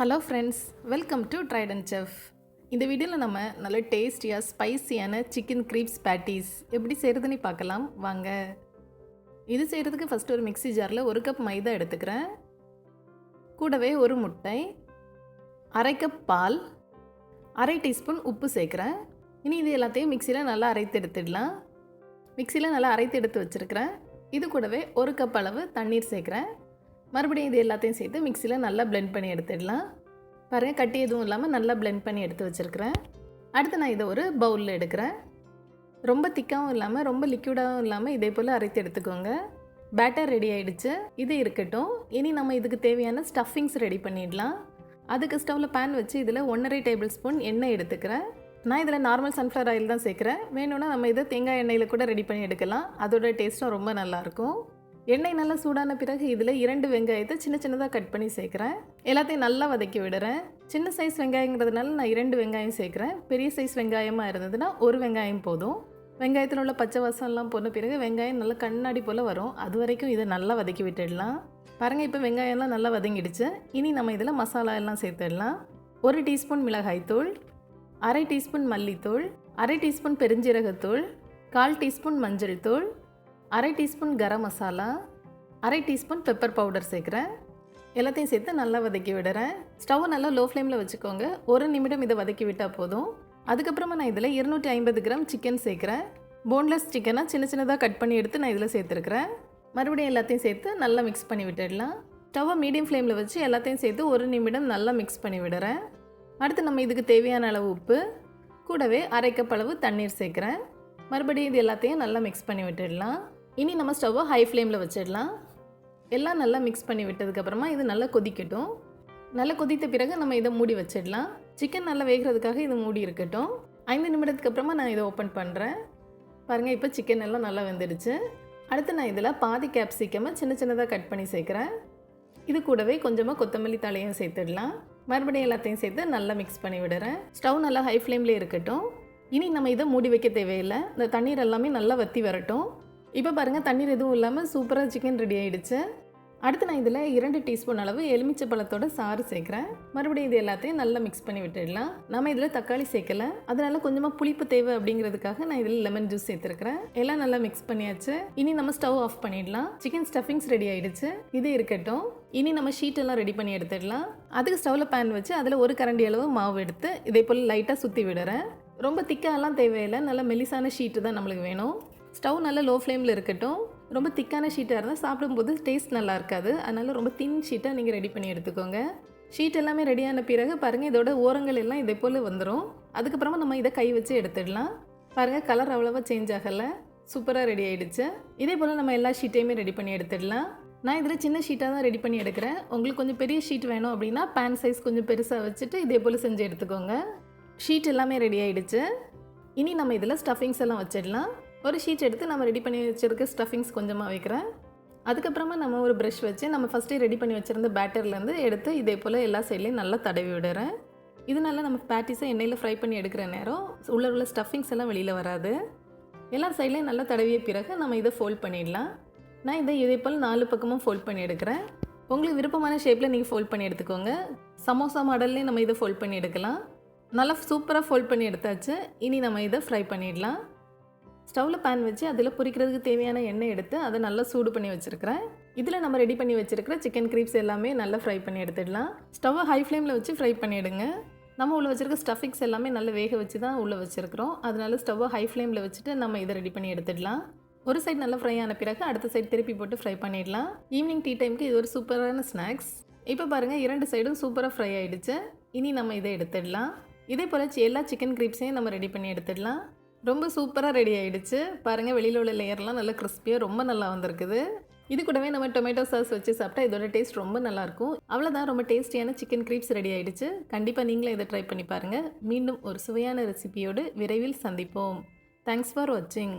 Hello friends, welcome to Trident chef. இந்த வீடியோவில் நம்ம நல்ல டேஸ்டியாக ஸ்பைசியான சிக்கன் க்ரீப்ஸ் பேட்டீஸ் எப்படி செய்கிறதுன்னு பார்க்கலாம் வாங்க. இது செய்கிறதுக்கு ஃபஸ்ட்டு ஒரு மிக்ஸி ஜாரில் 1 கப் மைதா எடுத்துக்கிறேன். கூடவே 1 முட்டை, 1/2 கப் பால், 1/2 டீஸ்பூன் உப்பு சேர்க்குறேன். இனி இது எல்லாத்தையும் மிக்சியில் நல்லா அரைத்து எடுத்துடலாம். மிக்சியில் நல்லா அரைத்து எடுத்து வச்சுருக்கிறேன். இது கூடவே 1 கப் அளவு தண்ணீர் சேர்க்குறேன். மறுபடியும் இது எல்லாத்தையும் சேர்த்து மிக்சியில் நல்லா பிளெண்ட் பண்ணி எடுத்துடலாம். பாருங்கள், கட்டி எதுவும் இல்லாமல் நல்லா பிளெண்ட் பண்ணி எடுத்து வச்சுருக்கிறேன். அடுத்து நான் இதை ஒரு பவுலில் எடுக்கிறேன். ரொம்ப திக்காகவும் இல்லாமல் ரொம்ப லிக்விடாகவும் இல்லாமல் இதே போல் அரைத்து எடுத்துக்கோங்க. பேட்டர் ரெடி ஆகிடுச்சு, இது இருக்கட்டும். இனி நம்ம இதுக்கு தேவையான ஸ்டஃபிங்ஸ் ரெடி பண்ணிடலாம். அதுக்கு ஸ்டவ்வில் பேன் வச்சு இதில் 1.5 டேபிள் ஸ்பூன் எண்ணெய் எடுத்துக்கிறேன். நான் இதில் நார்மல் சன்ஃப்ளவர் ஆயில் தான் சேர்க்குறேன். வேணும்னா நம்ம இதை தேங்காய் எண்ணெயில் கூட ரெடி பண்ணி எடுக்கலாம். அதோட டேஸ்ட்டும் ரொம்ப நல்லாயிருக்கும். எண்ணெய் நல்லா சூடான பிறகு இதில் 2 வெங்காயத்தை சின்ன சின்னதாக கட் பண்ணி சேர்க்குறேன். எல்லாத்தையும் நல்லா வதக்கி விடுறேன். சின்ன சைஸ் வெங்காயங்கிறதுனால நான் 2 வெங்காயம் சேர்க்குறேன். பெரிய சைஸ் வெங்காயமாக இருந்ததுன்னா 1 வெங்காயம் போதும். வெங்காயத்தில் உள்ள பச்சை வாசம்லாம் போன பிறகு வெங்காயம் நல்லா கண்ணாடி போல் வரும். அது வரைக்கும் இதை நல்லா வதக்கி விட்டுடலாம். பாருங்கள், இப்போ வெங்காயம்லாம் நல்லா வதங்கிடுச்சு. இனி நம்ம இதில் மசாலா எல்லாம் சேர்த்துடலாம். 1 டீஸ்பூன் மிளகாய்த்தூள், 1/2 டீஸ்பூன் மல்லித்தூள், 1/2 டீஸ்பூன் பெருஞ்சீரகத்தூள், 1/4 டீஸ்பூன் மஞ்சள் தூள், 1/2 teaspoon garam masala, 1/2 teaspoon pepper powder சேர்க்குறேன். எல்லாத்தையும் சேர்த்து நல்லா வதக்கி விடுறேன். ஸ்டவ்வை நல்லா லோ ஃப்ளேமில் வச்சுக்கோங்க. 1 நிமிடம் இதை வதக்கி விட்டால் போதும். அதுக்கப்புறமா நான் இதில் 250 கிராம் சிக்கன் சேர்க்குறேன். போன்லெஸ் சிக்கனாக சின்ன சின்னதாக கட் பண்ணி எடுத்து நான் இதில் சேர்த்துருக்குறேன். மறுபடியும் எல்லாத்தையும் சேர்த்து நல்லா மிக்ஸ் பண்ணி விட்டுடலாம். ஸ்டவ்வை மீடியம் ஃப்ளேமில் வச்சு எல்லாத்தையும் சேர்த்து 1 நிமிடம் நல்லா மிக்ஸ் பண்ணி விடுறேன். அடுத்து நம்ம இதுக்கு தேவையான அளவு உப்பு, கூடவே 1/2 கப் அளவு தண்ணீர் சேர்க்குறேன். மறுபடியும் இது எல்லாத்தையும் நல்லா மிக்ஸ் பண்ணி விட்டுடலாம். இனி நம்ம ஸ்டவ்வை ஹை ஃப்ளேமில் வச்சிடலாம். எல்லாம் நல்லா மிக்ஸ் பண்ணி விட்டதுக்கப்புறமா இது நல்லா கொதிக்கட்டும். நல்லா கொதித்த பிறகு நம்ம இதை மூடி வச்சிடலாம். சிக்கன் நல்லா வேகிறதுக்காக இது மூடி இருக்கட்டும். 5 நிமிடத்துக்கு அப்புறமா நான் இதை ஓப்பன் பண்ணுறேன். பாருங்கள், இப்போ சிக்கன் எல்லாம் நல்லா வெந்துடுச்சு. அடுத்து நான் இதில் பாதி கேப்சிகமை சின்ன சின்னதாக கட் பண்ணி சேர்க்குறேன். இது கூடவே கொஞ்சமாக கொத்தமல்லி தழையும் சேர்த்துடலாம். மறுபடியும் எல்லாத்தையும் சேர்த்து நல்லா மிக்ஸ் பண்ணி விடுறேன். ஸ்டவ் நல்லா ஹை ஃப்ளேம்லேயே இருக்கட்டும். இனி நம்ம இதை மூடி வைக்க தேவையில்லை. இந்த தண்ணீர் எல்லாமே நல்லா வற்றி வரட்டும். இப்போ பாருங்கள், தண்ணீர் எதுவும் இல்லாமல் சூப்பராக சிக்கன் ரெடி ஆகிடுச்சு. அடுத்து நான் இதில் 2 டீஸ்பூன் அளவு எலுமிச்சை பழத்தோட சாறு சேர்க்குறேன். மறுபடியும் இது எல்லாத்தையும் நல்லா மிக்ஸ் பண்ணி விட்டுடலாம். நம்ம இதில் தக்காளி சேர்க்கலை, அதனால கொஞ்சமாக புளிப்பு தேவை அப்படிங்கிறதுக்காக நான் இதில் லெமன் ஜூஸ் சேர்த்துருக்கிறேன். எல்லாம் நல்லா மிக்ஸ் பண்ணியாச்சு. இனி நம்ம ஸ்டவ் ஆஃப் பண்ணிடலாம். சிக்கன் ஸ்டஃபிங்ஸ் ரெடி ஆகிடுச்சு, இது இருக்கட்டும். இனி நம்ம ஷீட் எல்லாம் ரெடி பண்ணி எடுத்துடலாம். அதுக்கு ஸ்டவ்வில் பேன் வச்சு அதில் 1 கரண்டி அளவு மாவு எடுத்து இதே போல் லைட்டாக சுற்றி விடுறேன். ரொம்ப திக்காலாம் தேவையில்லை, நல்லா மெலிசான ஷீட்டு தான் நம்மளுக்கு வேணும். ஸ்டவ் நல்லா லோ ஃப்ளேமில் இருக்கட்டும். ரொம்ப திக்கான ஷீட்டாக இருந்தால் சாப்பிடும்போது டேஸ்ட் நல்லா இருக்காது. அதனால் ரொம்ப தின் ஷீட்டாக நீங்கள் ரெடி பண்ணி எடுத்துக்கோங்க. ஷீட் எல்லாமே ரெடியான பிறகு பாருங்கள், இதோட ஓரங்கள் எல்லாம் இதே போல் வந்துடும். அதுக்கப்புறமா நம்ம இதை கை வச்சு எடுத்துடலாம். பாருங்கள், கலர் அவ்வளோவா சேஞ்ச் ஆகலை, சூப்பராக ரெடி ஆகிடுச்சு. இதே போல் நம்ம எல்லா ஷீட்டையுமே ரெடி பண்ணி எடுத்துடலாம். நான் இதில் சின்ன ஷீட்டாக தான் ரெடி பண்ணி எடுக்கிறேன். உங்களுக்கு கொஞ்சம் பெரிய ஷீட் வேணும் அப்படின்னா பேன் சைஸ் கொஞ்சம் பெருசாக வச்சுட்டு இதே போல் செஞ்சு எடுத்துக்கோங்க. ஷீட் எல்லாமே ரெடி ஆகிடுச்சு. இனி நம்ம இதில் ஸ்டஃபிங்ஸ் எல்லாம் வச்சிடலாம். ஒரு ஷீட் எடுத்து நம்ம ரெடி பண்ணி வச்சுருக்க ஸ்டஃபிங்ஸ் கொஞ்சமாக வைக்கிறேன். அதுக்கப்புறமா நம்ம ஒரு ப்ரஷ் வச்சு நம்ம ஃபஸ்ட்டே ரெடி பண்ணி வச்சுருந்த பேட்டர்லேருந்து எடுத்து இதே போல் எல்லா சைட்லேயும் நல்லா தடவி விடுறேன். இதனால நம்ம பேட்டிஸை எண்ணெயில் ஃப்ரை பண்ணி எடுக்கிற நேரம் உள்ள ஸ்டஃபிங்ஸ் எல்லாம் வெளியில் வராது. எல்லா சைட்லேயும் நல்லா தடவிய பிறகு நம்ம இதை ஃபோல்ட் பண்ணிடலாம். நான் இதை இதே போல் 4 பக்கமும் ஃபோல்ட் பண்ணி எடுக்கிறேன். உங்களுக்கு விருப்பமான ஷேப்பில் நீங்கள் ஃபோல்ட் பண்ணி எடுத்துக்கோங்க. சமோசா மாடல்லையும் நம்ம இதை ஃபோல்ட் பண்ணி எடுக்கலாம். நல்லா சூப்பராக ஃபோல்ட் பண்ணி எடுத்தாச்சு. இனி நம்ம இதை ஃப்ரை பண்ணிடலாம். ஸ்டவ்வில் பேன் வச்சு அதில் பொரிக்கிறதுக்கு தேவையான எண்ணெய் எடுத்து அதை நல்லா சூடு பண்ணி வச்சுருக்கிறேன். இதில் நம்ம ரெடி பண்ணி வச்சுருக்கிற சிக்கன் க்ரீப்ஸ் எல்லாமே நல்லா ஃப்ரை பண்ணி எடுத்துடலாம். ஸ்டவ்வை ஹை ஃப்ளேமில் வச்சு ஃப்ரை பண்ணிவிடுங்க. நம்ம உள்ளே வச்சுருக்க ஸ்டஃபிங்ஸ் எல்லாமே நல்லா வேக வச்சு தான் உள்ளே வச்சுருக்கிறோம். அதனால ஸ்டவ்வை ஹை ஃப்ளேமில் வச்சுட்டு நம்ம இதை ரெடி பண்ணி எடுத்துடலாம். ஒரு சைடு நல்லா ஃப்ரை ஆன பிறகு அடுத்த சைடு திருப்பி போட்டு ஃப்ரை பண்ணிடலாம். ஈவினிங் டீ டைமுக்கு இது ஒரு சூப்பரான ஸ்நாக்ஸ். இப்போ பாருங்கள், 2 சைடும் சூப்பராக ஃப்ரை ஆகிடுச்சு. இனி நம்ம இதை எடுத்துடலாம். இதே போல் எல்லா சிக்கன் க்ரீப்ஸையும் நம்ம ரெடி பண்ணி எடுத்துடலாம். ரொம்ப சூப்பராக ரெடி ஆகிடுச்சு. பாருங்கள், வெளியில் உள்ள லேயர்லாம் நல்லா கிறிஸ்பியாக ரொம்ப நல்லா வந்திருக்குது. இது கூடவே நம்ம டொமேட்டோ சாஸ் வச்சு சாப்பிட்டா இதோட டேஸ்ட் ரொம்ப நல்லாயிருக்கும். அவ்வளோதான், ரொம்ப டேஸ்டியான சிக்கன் க்ரீப்ஸ் ரெடி ஆகிடுச்சு. கண்டிப்பாக நீங்களும் இதை ட்ரை பண்ணி பாருங்கள். மீண்டும் ஒரு சுவையான ரெசிபியோடு விரைவில் சந்திப்போம். தேங்க்ஸ் ஃபார் வாட்சிங்.